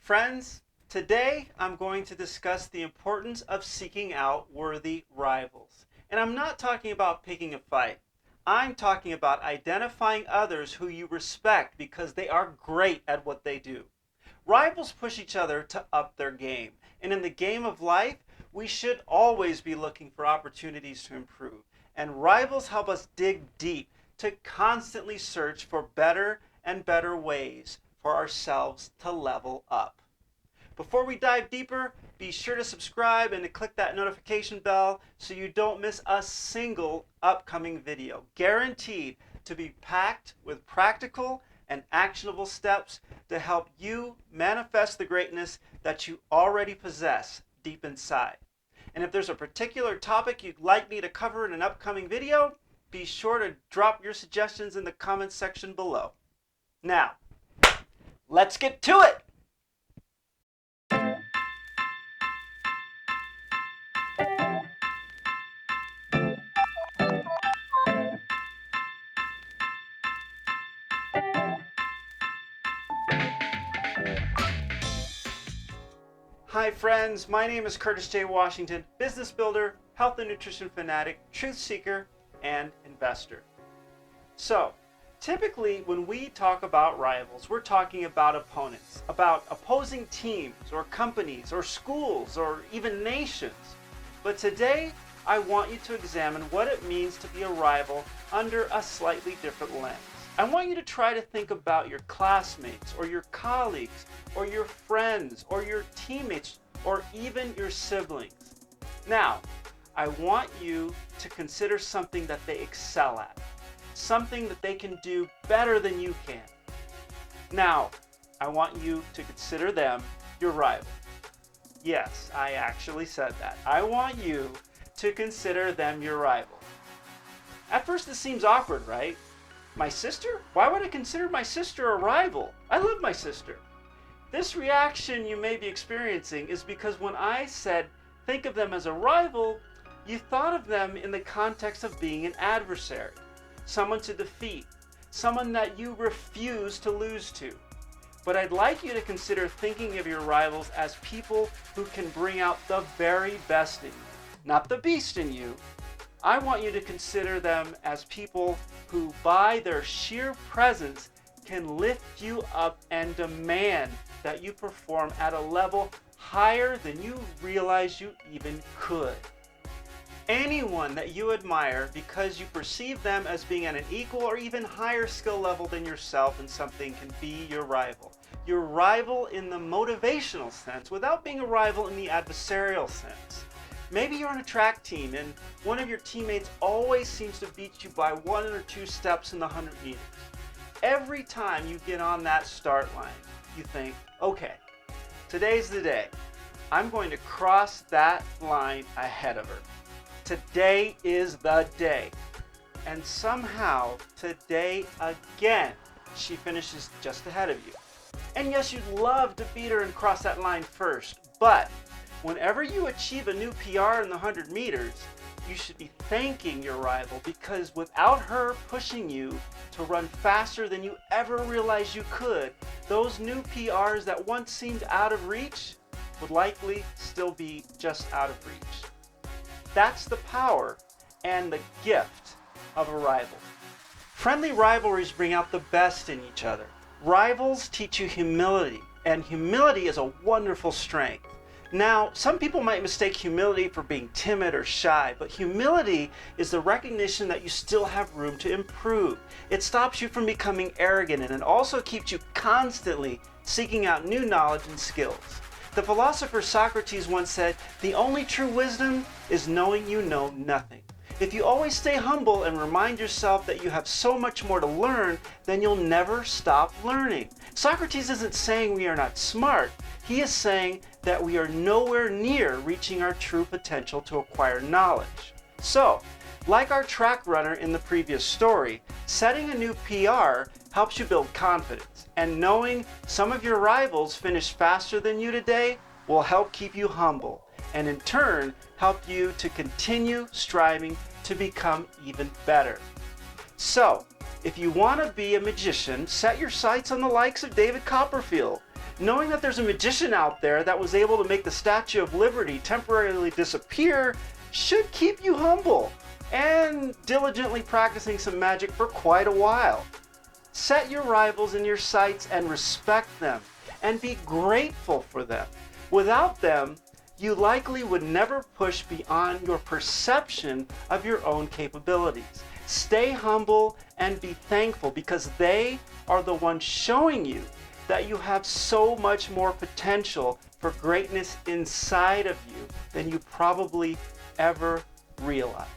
Friends, today I'm going to discuss the importance of seeking out worthy rivals. And I'm not talking about picking a fight. I'm talking about identifying others who you respect because they are great at what they do. Rivals push each other to up their game. And in the game of life, we should always be looking for opportunities to improve. And rivals help us dig deep to constantly search for better and better ways for ourselves to level up. Before we dive deeper, be sure to subscribe and to click that notification bell so you don't miss a single upcoming video. Guaranteed to be packed with practical and actionable steps to help you manifest the greatness that you already possess deep inside. And if there's a particular topic you'd like me to cover in an upcoming video, be sure to drop your suggestions in the comments section below. Now, let's get to it! Hi friends, my name is Curtis J. Washington, business builder, health and nutrition fanatic, truth seeker, and investor. So, typically when we talk about rivals, we're talking about opponents, about opposing teams or companies or schools or even nations. But today, I want you to examine what it means to be a rival under a slightly different lens. I want you to try to think about your classmates or your colleagues or your friends or your teammates or even your siblings. Now, I want you to consider something that they excel at, something that they can do better than you can. Now, I want you to consider them your rival. Yes, I actually said that. I want you to consider them your rival. At first, this seems awkward, right? My sister? Why would I consider my sister a rival? I love my sister. This reaction you may be experiencing is because when I said think of them as a rival, you thought of them in the context of being an adversary, someone to defeat, someone that you refuse to lose to. But I'd like you to consider thinking of your rivals as people who can bring out the very best in you, not the beast in you. I want you to consider them as people who, by their sheer presence, can lift you up and demand that you perform at a level higher than you realize you even could. Anyone that you admire because you perceive them as being at an equal or even higher skill level than yourself in something can be your rival. Your rival in the motivational sense without being a rival in the adversarial sense. Maybe you're on a track team and one of your teammates always seems to beat you by 1 or 2 steps in the 100 meters. Every time you get on that start line, you think, okay, today's the day. I'm going to cross that line ahead of her. Today is the day. And somehow, today again, she finishes just ahead of you. And yes, you'd love to beat her and cross that line first, but whenever you achieve a new PR in the 100 meters, you should be thanking your rival because without her pushing you to run faster than you ever realized you could, those new PRs that once seemed out of reach would likely still be just out of reach. That's the power and the gift of a rival. Friendly rivalries bring out the best in each other. Rivals teach you humility, and humility is a wonderful strength. Now, some people might mistake humility for being timid or shy, but humility is the recognition that you still have room to improve. It stops you from becoming arrogant, and it also keeps you constantly seeking out new knowledge and skills. The philosopher Socrates once said, "The only true wisdom is knowing you know nothing." If you always stay humble and remind yourself that you have so much more to learn, then you'll never stop learning. Socrates isn't saying we are not smart. He is saying that we are nowhere near reaching our true potential to acquire knowledge. So, like our track runner in the previous story, setting a new PR helps you build confidence, and knowing some of your rivals finished faster than you today will help keep you humble, and in turn help you to continue striving to become even better. So, if you want to be a magician, set your sights on the likes of David Copperfield. Knowing that there's a magician out there that was able to make the Statue of Liberty temporarily disappear should keep you humble and diligently practicing some magic for quite a while. Set your rivals in your sights and respect them, and be grateful for them. Without them, you likely would never push beyond your perception of your own capabilities. Stay humble and be thankful, because they are the ones showing you that you have so much more potential for greatness inside of you than you probably ever realized.